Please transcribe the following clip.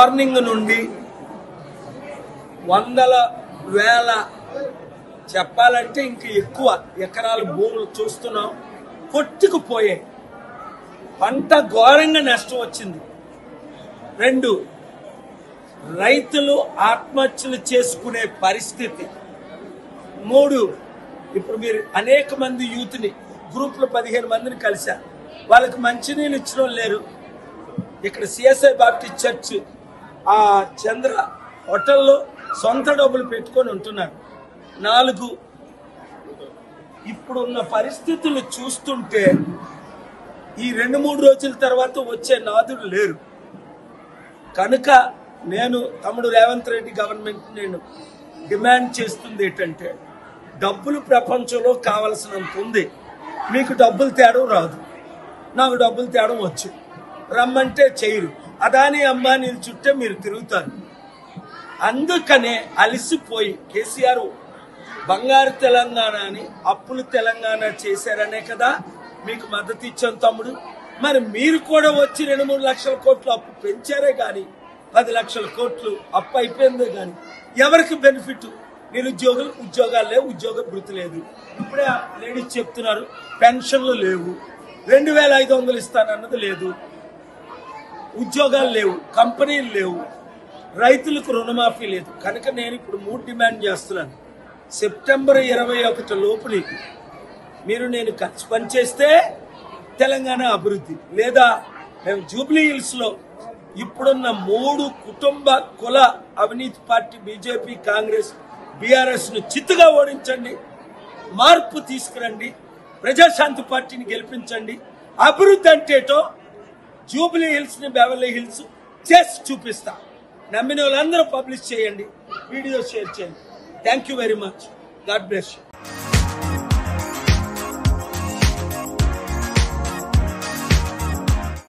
Morning నుండి వందల వేల చెప్పాలంటే ఇంక ఎక్కువ ఎకరాల భూములు చూస్తున్నాం, కొట్టుకుపోయాయి. పంట ఘోరంగా నష్టం వచ్చింది. 2, రైతులు ఆత్మహత్యలు చేసుకునే పరిస్థితి. 3, ఇప్పుడు మీరు అనేక మంది యూత్ని గ్రూప్లో 15 మందిని కలిశారు, వాళ్ళకి మంచినీళ్ళు ఇచ్చడం లేరు. ఇక్కడ సిఎస్ఐ బాప్టిస్ట్ చర్చ్ ఆ చంద్ర హోటల్లో సొంత డబ్బులు పెట్టుకొని ఉంటున్నారు. 4, ఇప్పుడున్న పరిస్థితులు చూస్తుంటే ఈ 2-3 రోజుల తర్వాత వచ్చే నాదులు లేరు. కనుక నేను తమ్ముడు రేవంత్ రెడ్డి గవర్నమెంట్ నేను డిమాండ్ చేస్తుంది ఏంటంటే, డబ్బులు ప్రపంచంలో కావలసినంత ఉంది. మీకు డబ్బులు తేడం రాదు, నాకు డబ్బులు తేడం వచ్చు. రమ్మంటే చేయరు. అదాని అంబానీల చుట్టే మీరు తిరుగుతారు. అందుకనే అలసిపోయి కేసీఆర్ బంగారు తెలంగాణ అని అప్పులు తెలంగాణ చేశారనే కదా మీకు మద్దతు ఇచ్చాను తమ్ముడు. మరి మీరు కూడా వచ్చి 2-3 లక్షల కోట్లు అప్పు పెంచారే కానీ 10 లక్షల కోట్లు అప్పు అయిపోయిందే కానీ ఎవరికి బెనిఫిట్? నిరుద్యోగులకు ఉద్యోగాలు లేవు, ఉద్యోగ భృతి లేదు. ఇప్పుడే లేడీస్ చెప్తున్నారు పెన్షన్లు లేవు, 2500 ఇస్తానన్నది లేదు, ఉద్యోగాలు లేవు, కంపెనీలు లేవు, రైతులకు రుణమాఫీ లేదు. కనుక నేను ఇప్పుడు 3 డిమాండ్ చేస్తున్నాను. సెప్టెంబర్ 21 లోపుని మీరు నేను ఖర్చు పనిచేస్తే తెలంగాణ అభివృద్ధి, లేదా మేము జూబ్లీ హిల్స్లో ఇప్పుడున్న 3 కుటుంబ కుల అవినీతి పార్టీ బీజేపీ, కాంగ్రెస్, బీఆర్ఎస్ను చిత్తుగా ఓడించండి, మార్పు తీసుకురండి, ప్రజాశాంతి పార్టీని గెలిపించండి. అభివృద్ధి అంటేటో జూబ్లీ హిల్స్ని బెవర్లీ హిల్స్ చేసి చూపిస్తా. నమ్మిన వాళ్ళందరూ పబ్లిష్ చేయండి, వీడియో షేర్ చేయండి. Thank you very much. God bless you.